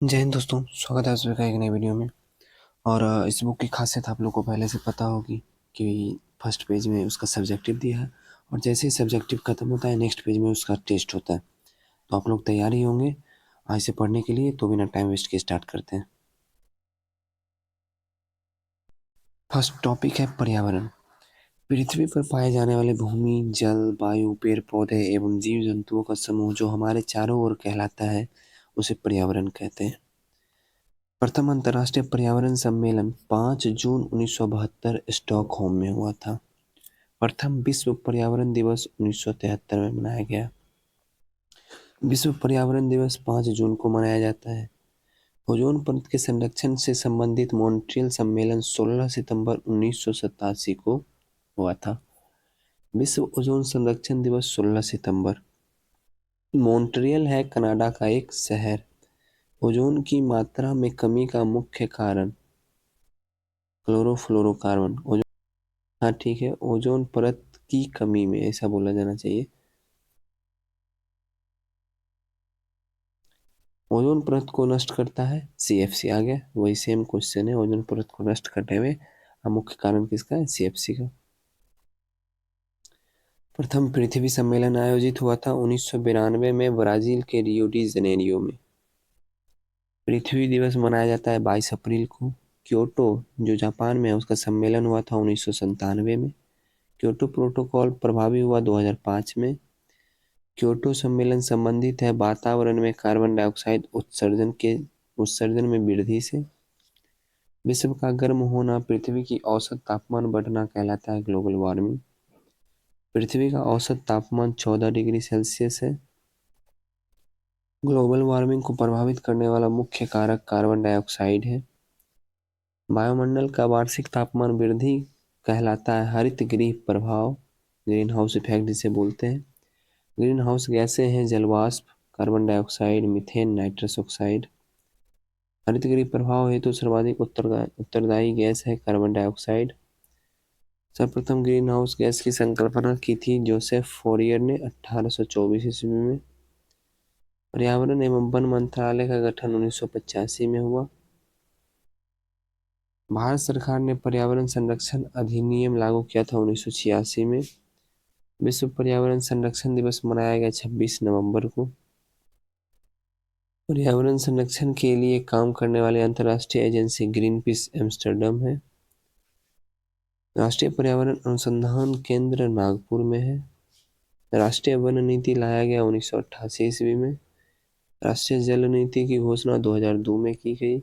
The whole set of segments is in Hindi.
जय हिंद दोस्तों, स्वागत है आप सभी का एक नई वीडियो में। और इस बुक की खासियत आप लोग को पहले से पता होगी कि फर्स्ट पेज में उसका सब्जेक्टिव दिया है और जैसे ही सब्जेक्टिव खत्म होता है नेक्स्ट पेज में उसका टेस्ट होता है। तो आप लोग तैयार ही होंगे आज से पढ़ने के लिए, तो बिना टाइम वेस्ट के स्टार्ट करते हैं। फर्स्ट टॉपिक है पर्यावरण। पृथ्वी पर पाए जाने वाले भूमि, जल, वायु, पेड़ पौधे एवं जीव जंतुओं का समूह जो हमारे चारों ओर कहलाता है उसे पर्यावरण कहते हैं। प्रथम अंतर्राष्ट्रीय पर्यावरण सम्मेलन 5 जून 1972 स्टॉकहोम में हुआ था। प्रथम विश्व पर्यावरण दिवस 1973 में मनाया गया। विश्व पर्यावरण दिवस 5 जून को मनाया जाता है। ओजोन परत के संरक्षण से संबंधित मॉन्ट्रियल सम्मेलन 16 सितंबर 1987 को हुआ था। विश्व ओजोन संरक्षण दिवस 16 सितंबर। मॉन्ट्रियल है कनाडा का एक शहर। ओजोन की मात्रा में कमी का मुख्य कारण क्लोरोफ्लोरोकार्बन। हाँ ठीक है, ओजोन परत की कमी में ऐसा बोला जाना चाहिए। ओजोन परत को नष्ट करता है सीएफसी। आ गया, वही सेम क्वेश्चन है। ओजोन परत को नष्ट करने में मुख्य कारण किसका है? सीएफसी का। प्रथम पृथ्वी सम्मेलन आयोजित हुआ था 1992 में ब्राजील के रियो डी जनेरियो में। पृथ्वी दिवस मनाया जाता है 22 अप्रैल को। क्योटो जो जापान में है उसका सम्मेलन हुआ था 1997 में। क्योटो प्रोटोकॉल प्रभावी हुआ 2005 में। क्योटो सम्मेलन संबंधित है वातावरण में कार्बन डाइऑक्साइड उत्सर्जन में वृद्धि से। विश्व का गर्म होना पृथ्वी की औसत तापमान बढ़ना कहलाता है ग्लोबल वार्मिंग। पृथ्वी का औसत तापमान 14 डिग्री सेल्सियस है। ग्लोबल वार्मिंग को प्रभावित करने वाला मुख्य कारक कार्बन डाइऑक्साइड है। वायुमंडल का वार्षिक तापमान वृद्धि कहलाता है हरित गृह प्रभाव, ग्रीन हाउस इफेक्ट जिसे बोलते हैं। ग्रीन हाउस गैसें हैं जलवाष्प, carbon dioxide, methane, nitrous oxide. हरितगृह प्रभाव हेतु सर्वाधिक उत्तरदायी गैस है कार्बन डाइऑक्साइड। सर्वप्रथम ग्रीन हाउस गैस की संकल्पना की थी जोसेफ फोरियर ने 1824 ईस्वी में। पर्यावरण एवं वन मंत्रालय का गठन 1985 में हुआ। भारत सरकार ने पर्यावरण संरक्षण अधिनियम लागू किया था 1986 में। विश्व पर्यावरण संरक्षण दिवस मनाया गया 26 नवंबर को। पर्यावरण संरक्षण के लिए काम करने वाली अंतर्राष्ट्रीय एजेंसी ग्रीनपीस एम्स्टर्डम है। राष्ट्रीय पर्यावरण अनुसंधान केंद्र नागपुर में है। राष्ट्रीय वन नीति लाया गया 1988 ईस्वी में। राष्ट्रीय जल नीति की घोषणा 2002 में की गई।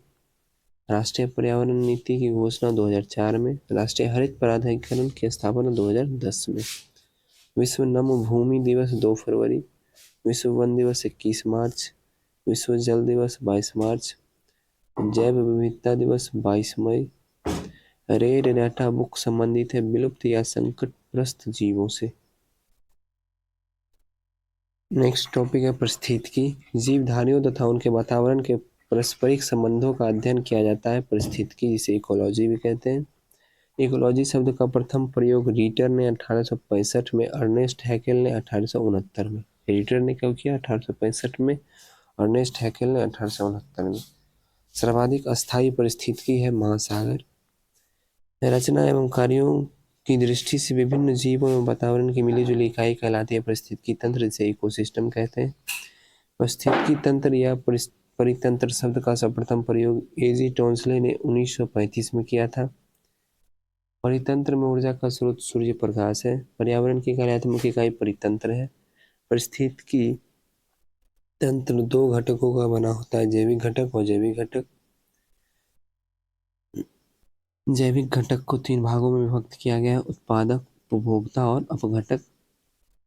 राष्ट्रीय पर्यावरण नीति की घोषणा 2004 में। राष्ट्रीय हरित प्राधिकरण की स्थापना 2010 में। विश्व नम भूमि दिवस 2 फरवरी। विश्व वन दिवस 21 मार्च। विश्व जल दिवस 22 मार्च। जैव विविधता दिवस 22 मई। रेड डाटा बुक संबंधित है विलुप्त या संकटग्रस्त जीवों से। नेक्स्ट टॉपिक है पारिस्थितिकी। जीवधारियों तथा उनके वातावरण के पारस्परिक संबंधों का अध्ययन किया जाता है पारिस्थितिकी, जिसे इकोलॉजी भी कहते हैं। इकोलॉजी शब्द का प्रथम प्रयोग रीटर ने 1865 में, अर्नेस्ट हैकेल ने 1869 में। रीटर ने कब किया? 1865 में। अर्नेस्ट हैकेल ने 1869 में। सर्वाधिक अस्थायी पारिस्थितिकी है महासागर। रचना एवं कार्यों की दृष्टि से विभिन्न जीवों एवं वातावरण की मिलीजुली इकाई कहलाती है पारिस्थितिकी तंत्र, जिसे इकोसिस्टम कहते हैं। पारिस्थितिकी तंत्र या परितंत्र शब्द का सर्वप्रथम प्रयोग एजी टोंसले ने 1935 में किया था। परितंत्र में ऊर्जा का स्रोत सूर्य प्रकाश है। पर्यावरण की कार्यात्मक इकाई परितंत्र है। पारिस्थितिकी तंत्र दो घटकों का बना होता है, जैविक घटक और जैविक घटक। जैविक घटक को 3 भागों में विभक्त किया गया है, उत्पादक, उपभोक्ता और अपघटक।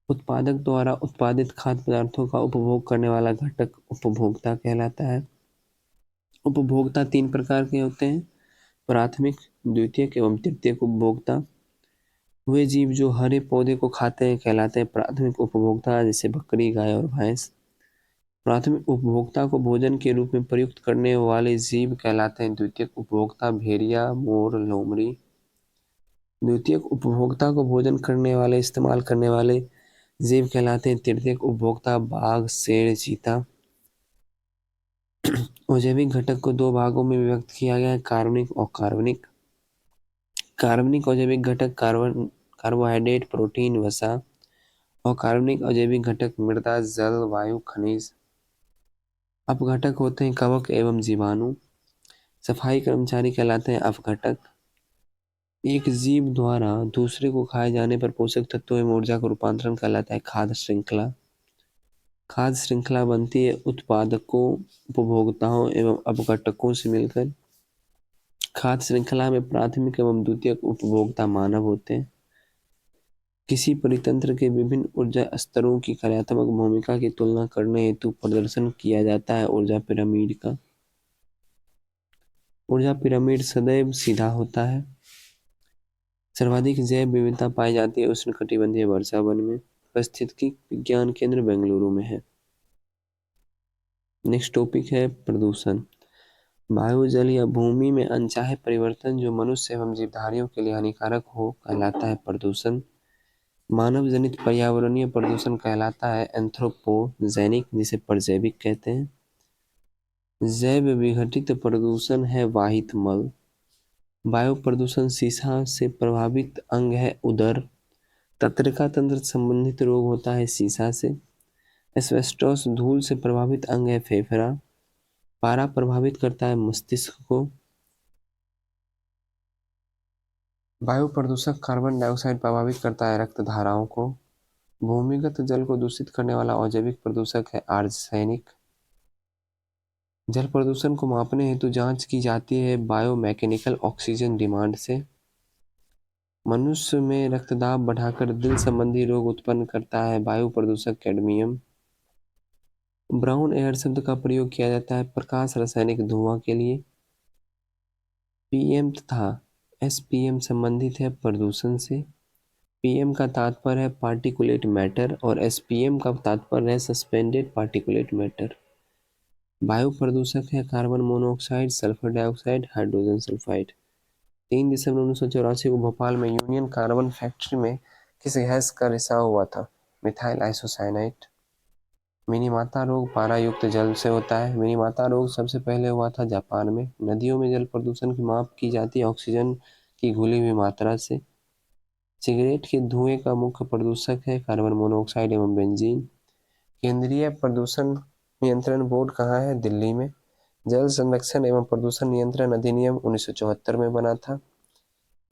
उत्पादक द्वारा उत्पादित खाद्य पदार्थों का उपभोग करने वाला घटक उपभोक्ता कहलाता है। उपभोक्ता 3 प्रकार के होते हैं, प्राथमिक, द्वितीयक एवं तृतीयक उपभोक्ता। वे जीव जो हरे पौधे को खाते हैं कहलाते हैं प्राथमिक उपभोक्ता, जैसे बकरी, गाय और भैंस। प्राथमिक उपभोक्ता को भोजन के रूप में प्रयुक्त करने वाले जीव कहलाते हैं द्वितीयक उपभोक्ता, भेड़िया, मोर, लोमड़ी। द्वितीयक उपभोक्ता को भोजन करने वाले इस्तेमाल करने वाले जीव कहलाते हैं तृतीयक उपभोक्ता, बाघ, शेर, चीता। अजैविक घटक को दो भागों में विभक्त किया गया है, कार्बनिक और कार्बनिक। कार्बनिक अजैविक घटक कार्बोहाइड्रेट, प्रोटीन, वसा। और कार्बनिक अजैविक घटक मृदा, जल, वायु, खनिज। अपघटक होते हैं कवक एवं जीवाणु। सफाई कर्मचारी कहलाते हैं अपघटक। एक जीव द्वारा दूसरे को खाए जाने पर पोषक तत्वों एवं ऊर्जा का रूपांतरण कहलाता है खाद्य श्रृंखला। खाद्य श्रृंखला बनती है उत्पादकों, उपभोक्ताओं एवं अपघटकों से मिलकर। खाद्य श्रृंखला में प्राथमिक एवं द्वितीयक उपभोक्ता मानव होते हैं। किसी परितंत्र के विभिन्न ऊर्जा स्तरों की कार्यात्मक भूमिका की तुलना करने हेतु प्रदर्शन किया जाता है ऊर्जा पिरामिड का। ऊर्जा पिरामिड सदैव सीधा होता है। सर्वाधिक जैव विविधता पाई जाती है उष्णकटिबंधीय वर्षा वन में। पारिस्थितिकी विज्ञान केंद्र बेंगलुरु में है। नेक्स्ट टॉपिक है प्रदूषण। वायु, जल या भूमि में अनचाहे परिवर्तन जो मनुष्य एवं जीवधारियों के लिए हानिकारक हो कहलाता है प्रदूषण। मानव जनित पर्यावरणीय प्रदूषण कहलाता है एंथ्रोपोजेनिक, जिसे परजैविक कहते हैं। जैव विघटित प्रदूषण है वाहित मल। वायु प्रदूषण सीसा से प्रभावित अंग है उदर। तंत्रिका तंत्र संबंधित रोग होता है सीसा से। एस्बेस्टोस धूल से प्रभावित अंग है फेफड़ा। पारा प्रभावित करता है मस्तिष्क को। वायु प्रदूषक कार्बन डाइऑक्साइड प्रभावित करता है रक्त धाराओं को। भूमिगत जल को दूषित करने वाला अजैविक प्रदूषक है आर्सेनिक। जल प्रदूषण को मापने हेतु जांच की जाती है बायोमैकेनिकल ऑक्सीजन डिमांड से। मनुष्य में रक्तदाब बढ़ाकर दिल संबंधी रोग उत्पन्न करता है वायु प्रदूषक कैडमियम। ब्राउन एयर शब्द का प्रयोग किया जाता है प्रकाश रासायनिक धुआं के लिए। पीएम तथा एसपीएम संबंधित है प्रदूषण से। पीएम का तात्पर्य है पार्टिकुलेट मैटर और एसपीएम का तात्पर्य है सस्पेंडेड पार्टिकुलेट मैटर। वायु प्रदूषक है carbon monoxide, sulphur dioxide, hydrogen sulphide. 3 दिसंबर 1984 को भोपाल में यूनियन कार्बन फैक्ट्री में किस गैस का रिसाव हुआ था? Methyl isocyanide. मिनीमाता रोग पारा युक्त जल से होता है। मिनीमाता रोग सबसे पहले हुआ था जापान में। नदियों में जल प्रदूषण की माप की जाती है ऑक्सीजन की घुली हुई मात्रा से। सिगरेट के धुएं का मुख्य प्रदूषक है कार्बन मोनोऑक्साइड एवं बेंजीन। केंद्रीय प्रदूषण नियंत्रण बोर्ड कहाँ है? दिल्ली में। जल संरक्षण एवं प्रदूषण नियंत्रण अधिनियम 1974 में बना था।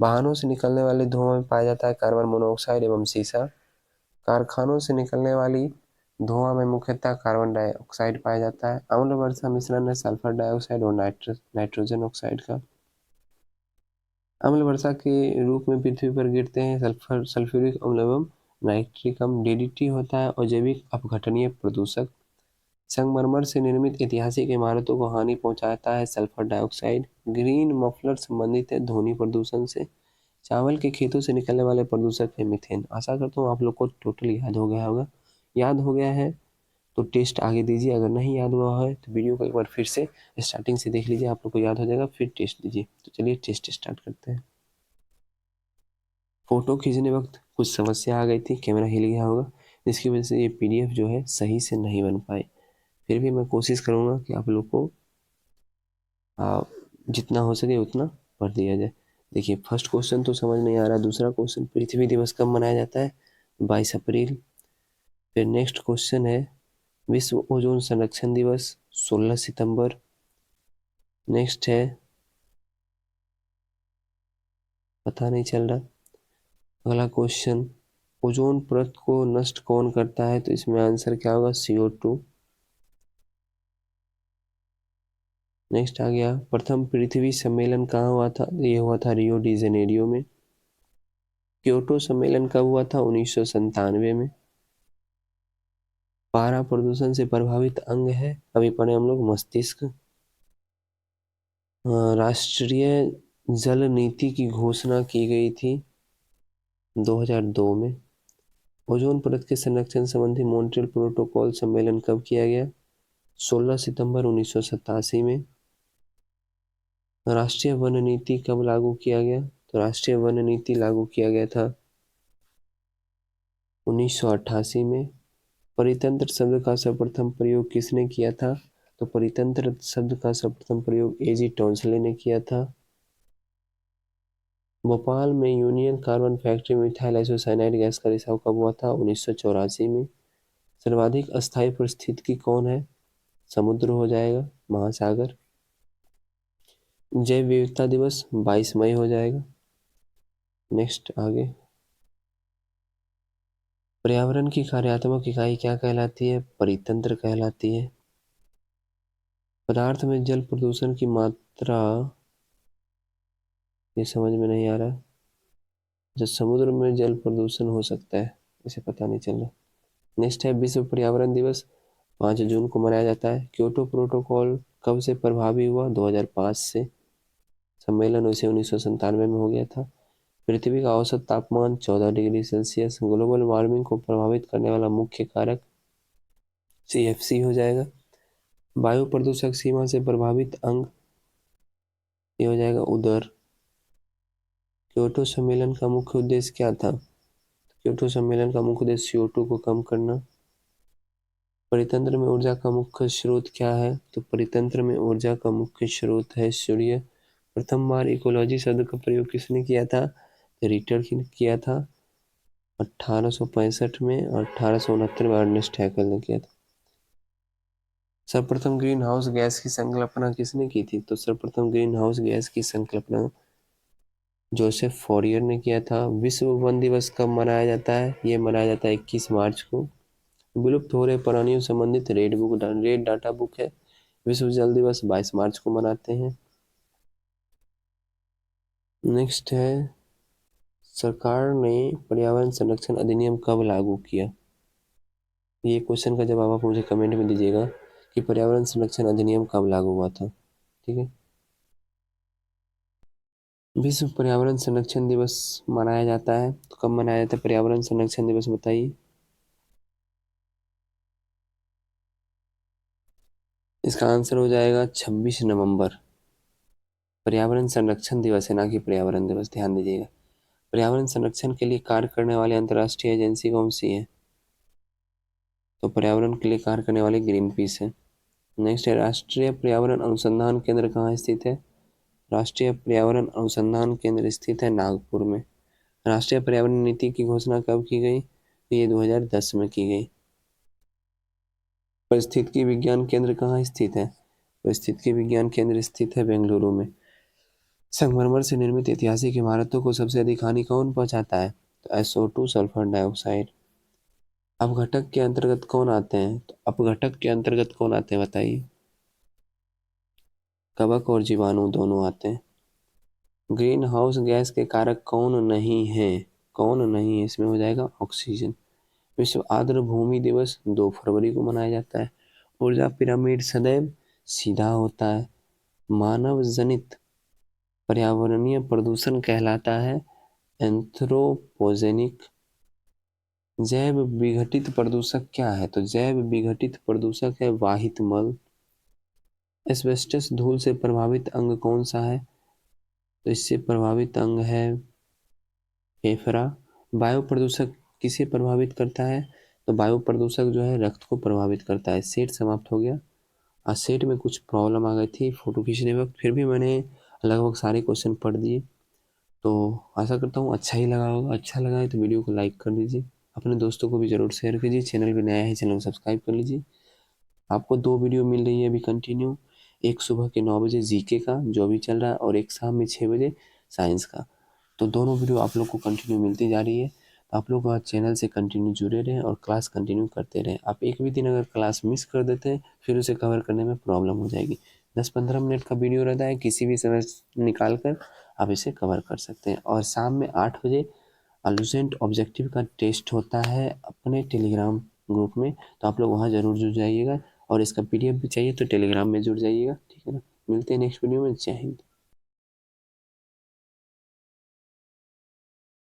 वाहनों से निकलने वाले धुआं में पाया जाता है कार्बन मोनोऑक्साइड एवं सीसा। कारखानों से निकलने वाली धुआं में मुख्यतः कार्बन डाइऑक्साइड पाया जाता है। अम्ल वर्षा मिश्रण है सल्फर डाइऑक्साइड और नाइट्रोजन ऑक्साइड का। अम्ल वर्षा के रूप में पृथ्वी पर गिरते हैं सल्फ्यूरिक अम्ल एवं नाइट्रिक अम्ल। डीडीटी होता है अजैविक अपघटनीय प्रदूषक। संगमरमर से निर्मित ऐतिहासिक इमारतों को हानि पहुंचाता है सल्फर डाइऑक्साइड। ग्रीन मफलर संबंधित है ध्वनि प्रदूषण से। चावल के खेतों से निकलने वाले प्रदूषक है मीथेन। आशा करता हूँ आप लोग को टोटल याद हो गया होगा। याद हो गया है तो टेस्ट आगे दीजिए, अगर नहीं याद हुआ है तो वीडियो को एक बार फिर से स्टार्टिंग से देख लीजिए, आप लोग को याद हो जाएगा, फिर टेस्ट दीजिए। तो चलिए टेस्ट स्टार्ट करते हैं। फोटो खींचने वक्त कुछ समस्या आ गई थी, कैमरा हिल गया होगा, जिसकी वजह से ये पीडीएफ जो है सही से नहीं बन पाई। फिर भी मैं कोशिश करूँगा कि आप लोग को जितना हो सके उतना पढ़ दिया जाए। देखिए फर्स्ट क्वेश्चन तो समझ नहीं आ रहा। दूसरा क्वेश्चन, पृथ्वी दिवस कब मनाया जाता है? 22 अप्रैल। फिर नेक्स्ट क्वेश्चन है विश्व ओजोन संरक्षण दिवस 16 सितंबर। नेक्स्ट है, पता नहीं चल रहा। अगला क्वेश्चन, ओजोन परत को नष्ट कौन करता है? तो इसमें आंसर क्या होगा? CO2। नेक्स्ट आ गया, प्रथम पृथ्वी सम्मेलन कहाँ हुआ था? ये हुआ था रियो डी जेनेरियो में। क्योटो सम्मेलन कब हुआ था? 1997 में। पारा प्रदूषण से प्रभावित अंग है, अभी पढ़े हम लोग, मस्तिष्क। राष्ट्रीय जल नीति की घोषणा की गई थी 2002 में। ओजोन परत के संरक्षण संबंधी मॉन्ट्रियल प्रोटोकॉल सम्मेलन कब किया गया? 16 सितंबर 1987 में। राष्ट्रीय वन नीति कब लागू किया गया? तो राष्ट्रीय वन नीति लागू किया गया था 1988 में। परितंत्र शब्द का सर्वप्रथम प्रयोग किसने किया था? तो परितंत्र शब्द का सर्वप्रथम प्रयोग एजी टॉन्सले ने किया था। भोपाल में यूनियन कार्बाइड फैक्ट्री में मिथाइल आइसोसाइनाइड गैस का रिसाव कब हुआ था? 1984 में। सर्वाधिक अस्थायी पारिस्थितिकी कौन है? समुद्र हो जाएगा, महासागर। जैव विविधता दिवस 22 मई हो जाएगा। नेक्स्ट आगे, पर्यावरण की कार्यात्मक इकाई क्या कहलाती है? परितंत्र कहलाती है। पदार्थ में जल प्रदूषण की मात्रा, ये समझ में नहीं आ रहा। जब समुद्र में जल प्रदूषण हो सकता है, इसे पता नहीं चल रहा। नेक्स्ट है विश्व पर्यावरण दिवस 5 जून को मनाया जाता है। क्योटो प्रोटोकॉल कब से प्रभावी हुआ? 2005 से। सम्मेलन वैसे 1997 में हो गया था। पृथ्वी का औसत तापमान 14 डिग्री सेल्सियस। ग्लोबल वार्मिंग को प्रभावित करने वाला मुख्य कारक CFC हो जाएगा। वायु प्रदूषक सीमा से प्रभावित अंग, ये हो जाएगा उदर। क्योटो सम्मेलन का मुख्य उद्देश्य क्या था? क्योटो सम्मेलन का मुख्य उद्देश्य CO2 को कम करना। परितंत्र में ऊर्जा का मुख्य स्रोत क्या है? तो परितंत्र में ऊर्जा का मुख्य स्रोत है सूर्य। प्रथम बार इकोलॉजी शब्द का प्रयोग किसने किया था? रिटर ने किया था 1865 में, और 1869 में अर्नेस्ट हैकेल ने किया था। सर्वप्रथम ग्रीन हाउस गैस की संकल्पना किसने की थी? तो सर्वप्रथम ग्रीन हाउस गैस की संकल्पना जोसेफ फॉरियर ने किया था। विश्व वन दिवस कब मनाया जाता है? ये मनाया जाता है 21 मार्च को। विलुप्त हो रहे प्राणियों संबंधित रेड डाटा बुक है। विश्व जल दिवस 22 मार्च को मनाते हैं। नेक्स्ट है, सरकार ने पर्यावरण संरक्षण अधिनियम कब लागू किया? ये क्वेश्चन का जवाब आप मुझे कमेंट में दीजिएगा कि पर्यावरण संरक्षण अधिनियम कब लागू हुआ था। ठीक है। विश्व पर्यावरण संरक्षण दिवस मनाया जाता है, तो कब मनाया जाता है पर्यावरण संरक्षण दिवस, बताइए। इसका आंसर हो जाएगा 26 नवंबर। पर्यावरण संरक्षण दिवस है, ना कि पर्यावरण दिवस, ध्यान दीजिएगा। पर्यावरण संरक्षण के लिए कार्य करने वाली अंतर्राष्ट्रीय एजेंसी कौन सी है? तो पर्यावरण के लिए कार्य करने वाली ग्रीन पीस है। नेक्स्ट है, राष्ट्रीय पर्यावरण अनुसंधान केंद्र कहाँ स्थित है? राष्ट्रीय पर्यावरण अनुसंधान केंद्र स्थित है नागपुर में। राष्ट्रीय पर्यावरण नीति की घोषणा कब की गई? ये 2010 में की गई। पारिस्थितिकी विज्ञान केंद्र कहाँ स्थित है? पारिस्थितिकी विज्ञान केंद्र स्थित है बेंगलुरु में। संगमरमर से निर्मित ऐतिहासिक इमारतों को सबसे अधिक हानि कौन पहुंचाता है? तो SO2 सल्फर डाइऑक्साइड। अपघटक के अंतर्गत कौन आते हैं? तो अपघटक के अंतर्गत कौन आते हैं, बताइए। कवक और जीवाणु दोनों आते हैं। ग्रीन हाउस गैस के कारक कौन नहीं है? कौन नहीं है, इसमें हो जाएगा ऑक्सीजन। विश्व आर्द्र भूमि दिवस 2 फरवरी को मनाया जाता है। ऊर्जा पिरामिड सदैव सीधा होता है। मानव जनित पर्यावरणीय प्रदूषण कहलाता है एंथ्रोपोजेनिक। जैव विघटित प्रदूषक क्या है? तो जैव विघटित प्रदूषक है वाहित मल। एस्बेस्टस धूल से प्रभावित अंग कौन सा है? तो इससे प्रभावित अंग है फेफड़ा। वायु प्रदूषक किसे प्रभावित करता है? तो वायु प्रदूषक जो है रक्त को प्रभावित करता है। सेट समाप्त हो गया। आज सेट में कुछ प्रॉब्लम आ गई थी फोटो खींचने वक्त, फिर भी मैंने लगभग सारे क्वेश्चन पढ़ दिए। तो आशा करता हूँ अच्छा ही लगा होगा। अच्छा लगा है तो वीडियो को लाइक कर दीजिए, अपने दोस्तों को भी ज़रूर शेयर कीजिए। चैनल पे नया है, चैनल को सब्सक्राइब कर लीजिए। आपको 2 वीडियो मिल रही है अभी कंटिन्यू। एक सुबह के 9 बजे जीके का जो भी चल रहा है, और एक शाम में 6 बजे साइंस का। तो दोनों वीडियो आप लोग को कंटिन्यू मिलती जा रही है। तो आप लोग चैनल से कंटिन्यू जुड़े रहें और क्लास कंटिन्यू करते रहें। आप एक भी दिन अगर क्लास मिस कर देते हैं, फिर उसे कवर करने में प्रॉब्लम हो जाएगी। 10-15 मिनट का वीडियो रहता है, किसी भी समय निकाल कर आप इसे कवर कर सकते हैं। और शाम में 8 बजे अलूसेंट ऑब्जेक्टिव का टेस्ट होता है अपने टेलीग्राम ग्रुप में, तो आप लोग वहाँ ज़रूर जुड़ जाइएगा। और इसका PDF भी चाहिए तो टेलीग्राम में जुड़ जाइएगा। ठीक है ना। मिलते हैं नेक्स्ट वीडियो में। जय हिंद।